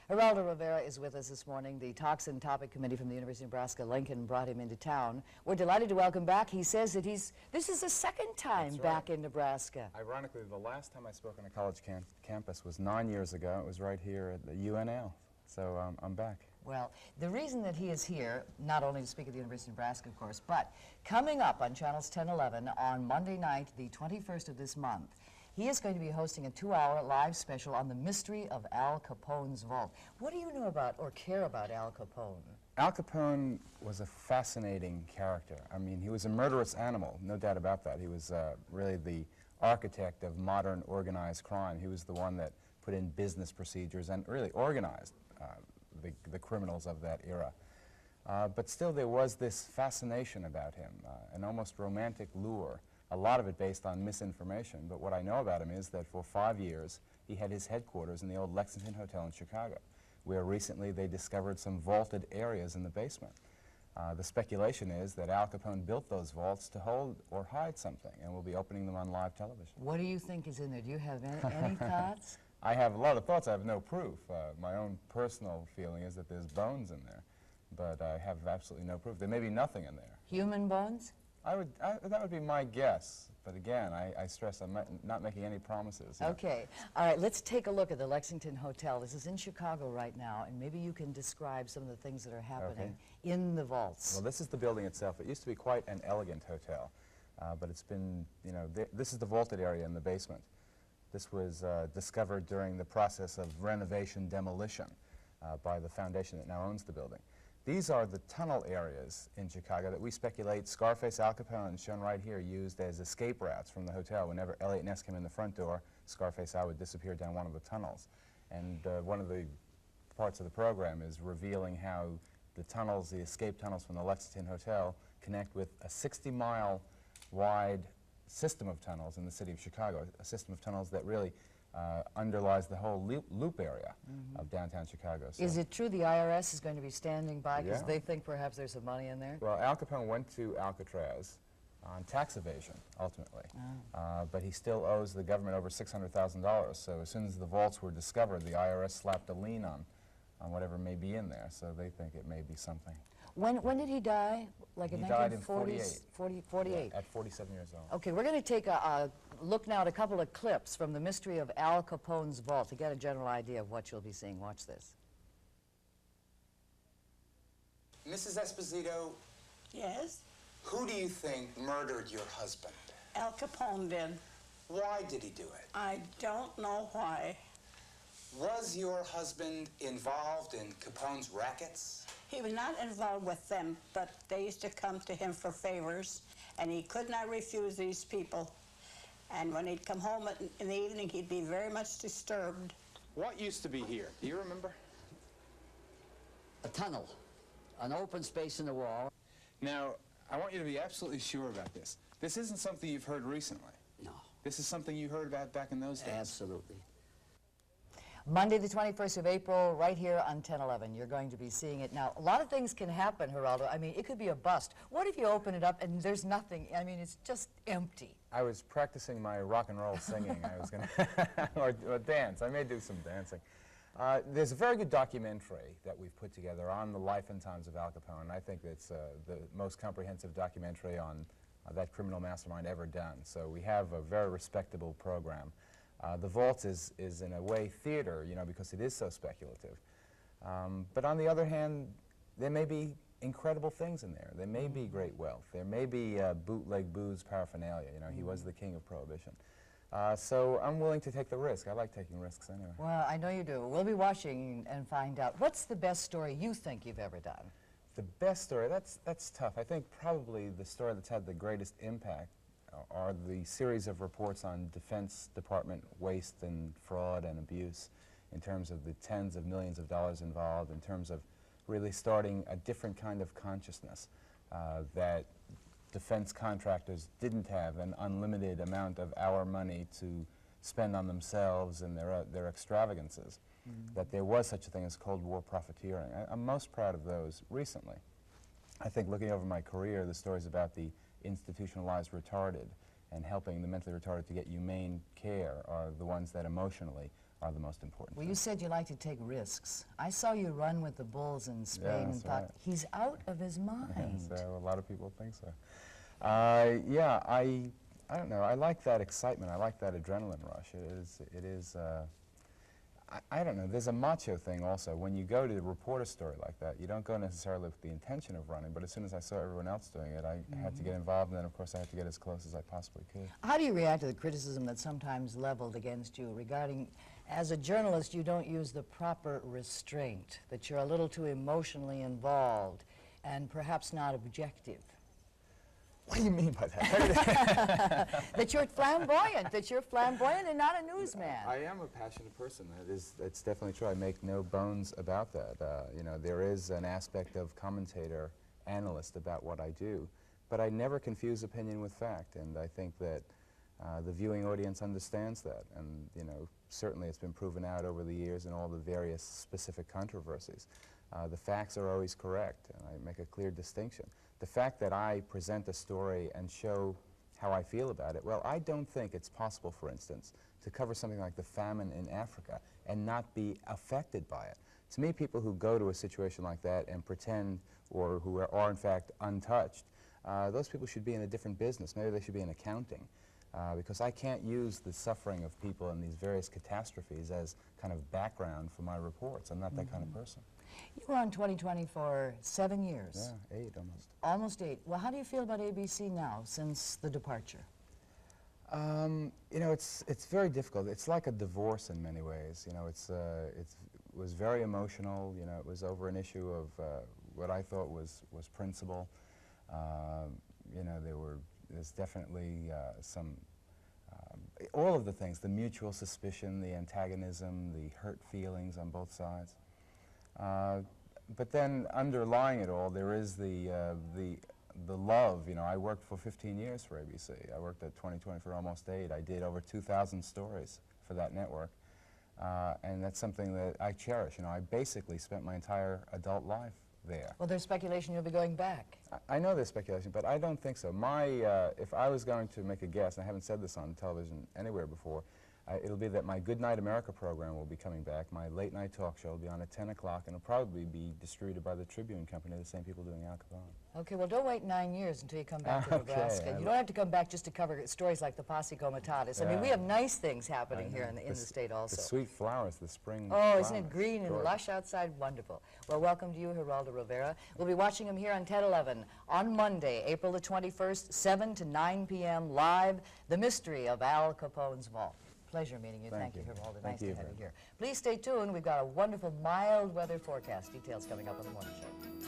Geraldo Rivera is with us this morning. The Toxin Topic Committee from the University of Nebraska, Lincoln, brought him into town. We're delighted to welcome back. He says that this is the second time back in Nebraska. Ironically, the last time I spoke on a college campus was 9 years ago. It was right here at the UNL. So I'm back. Well, the reason that he is here, not only to speak at the University of Nebraska, of course, but coming up on channels 10, 11 on Monday night, the 21st of this month, he is going to be hosting a 2-hour live special on the mystery of Al Capone's vault. What do you know about or care about Al Capone? Al Capone was a fascinating character. I mean, he was a murderous animal, no doubt about that. He was really the architect of modern organized crime. He was the one that put in business procedures and really organized the criminals of that era. But still there was this fascination about him, an almost romantic lure, a lot of it based on misinformation. But what I know about him is that for 5 years he had his headquarters in the old Lexington Hotel in Chicago, where recently they discovered some vaulted areas in the basement. The speculation is that Al Capone built those vaults to hold or hide something, and we'll be opening them on live television. What do you think is in there? Do you have any thoughts? I have a lot of thoughts. I have no proof. My own personal feeling is that there's bones in there, but I have absolutely no proof. There may be nothing in there. Human bones? That would be my guess, but again, I stress I'm not making any promises. Okay. All right, let's take a look at the Lexington Hotel. This is in Chicago right now, and maybe you can describe some of the things that are happening in the vaults. Well, this is the building itself. It used to be quite an elegant hotel, but it's been, you know, this is the vaulted area in the basement. This was discovered during the process of renovation demolition by the foundation that now owns the building. These are the tunnel areas in Chicago that we speculate Scarface Al Capone, shown right here, used as escape routes from the hotel. Whenever Elliot Ness came in the front door, Scarface Al would disappear down one of the tunnels. And one of the parts of the program is revealing how the tunnels, the escape tunnels from the Lexington Hotel, connect with a 60-mile wide system of tunnels in the city of Chicago, a system of tunnels that really underlies the whole loop area of downtown Chicago. So is it true the IRS is going to be standing by because they think perhaps there's some money in there? Well, Al Capone went to Alcatraz on tax evasion, ultimately, but he still owes the government over $600,000. So as soon as the vaults were discovered, the IRS slapped a lien on whatever may be in there, so they think it may be something. When did he die? Like in 1940s? He died in 48. Yeah, at 47 years old. Okay, we're going to take a look now at a couple of clips from the mystery of Al Capone's vault to get a general idea of what you'll be seeing. Watch this. Mrs. Esposito? Yes? Who do you think murdered your husband? Al Capone did. Why did he do it? I don't know why. Was your husband involved in Capone's rackets? He was not involved with them, but they used to come to him for favors, and he could not refuse these people. And when he'd come home in the evening, he'd be very much disturbed. What used to be here? Do you remember? A tunnel, an open space in the wall. Now, I want you to be absolutely sure about this. This isn't something you've heard recently. No. This is something you heard about back in those days. Absolutely. Monday the 21st of April, right here on 10/11. You're going to be seeing it. Now, a lot of things can happen, Geraldo. I mean, it could be a bust. What if you open it up and there's nothing? I mean, it's just empty. I was practicing my rock and roll singing. I was going to, or dance. I may do some dancing. There's a very good documentary that we've put together on the life and times of Al Capone. I think it's the most comprehensive documentary on that criminal mastermind ever done. So we have a very respectable program. The vault is in a way theater, you know, because it is so speculative. But on the other hand, there may be incredible things in there. There may be great wealth. There may be bootleg booze paraphernalia. You know, he was the king of prohibition. So I'm willing to take the risk. I like taking risks anyway. Well, I know you do. We'll be watching and find out. What's the best story you think you've ever done? The best story? That's tough. I think probably the story that's had the greatest impact are the series of reports on Defense Department waste and fraud and abuse in terms of the tens of millions of dollars involved, in terms of really starting a different kind of consciousness that defense contractors didn't have an unlimited amount of our money to spend on themselves and their extravagances, that there was such a thing as Cold War profiteering. I'm most proud of those recently. I think looking over my career, the stories about the institutionalized retarded and helping the mentally retarded to get humane care are the ones that emotionally are the most important Well, you things. said you like to take risks. I saw you run with the bulls in Spain and that's thought, right. he's out of his mind. And a lot of people think so. Yeah, I don't know. I like that excitement. I like that adrenaline rush. It is. I don't know. There's a macho thing also. When you go to report a story like that, you don't go necessarily with the intention of running. But as soon as I saw everyone else doing it, I had to get involved, and then of course I had to get as close as I possibly could. How do you react to the criticism that's sometimes leveled against you regarding, as a journalist, you don't use the proper restraint, that you're a little too emotionally involved and perhaps not objective? What do you mean by that? That you're flamboyant and not a newsman. I am a passionate person. That's definitely true. I make no bones about that. You know, there is an aspect of commentator, analyst about what I do, but I never confuse opinion with fact, and I think that the viewing audience understands that, and you know, certainly it's been proven out over the years in all the various specific controversies. The facts are always correct, and I make a clear distinction. The fact that I present a story and show how I feel about it, well, I don't think it's possible, for instance, to cover something like the famine in Africa and not be affected by it. To me, people who go to a situation like that and pretend, or who are in fact untouched, those people should be in a different business. Maybe they should be in accounting. Because I can't use the suffering of people and these various catastrophes as kind of background for my reports. I'm not that kind of person. You were on 2020 for 7 years. Yeah, 8 almost. Almost 8. Well, how do you feel about ABC now since the departure? You know, it's very difficult. It's like a divorce in many ways. You know, it was very emotional. You know, it was over an issue of what I thought was principle. You know, there's definitely all of the things, the mutual suspicion, the antagonism, the hurt feelings on both sides. But then underlying it all, there is the love. You know, I worked for 15 years for ABC. I worked at 2020 for almost 8. I did over 2,000 stories for that network. And that's something that I cherish. You know, I basically spent my entire adult life there. Well, there's speculation you'll be going back. I know there's speculation, but I don't think so. If I was going to make a guess, and I haven't said this on television anywhere before, it'll be that my Good Night America program will be coming back. My late night talk show will be on at 10 o'clock, and it'll probably be distributed by the Tribune Company, the same people doing Al Capone. Okay, well, don't wait 9 years until you come back to Okay, Nebraska. You don't have to come back just to cover stories like the Posse Comitatus. I mean, we have nice things happening here in the state also. The sweet flowers, the spring Oh, flowers. isn't it green and Gorgeous. lush outside? Wonderful. Well, welcome to you, Geraldo Rivera. We'll be watching him here on TED 11 on Monday, April the 21st, 7 to 9 p.m. live, The Mystery of Al Capone's Vault. Pleasure meeting you. Thank you, Geraldo. Nice to have you here. Please stay tuned. We've got a wonderful mild weather forecast. Details coming up on the morning show.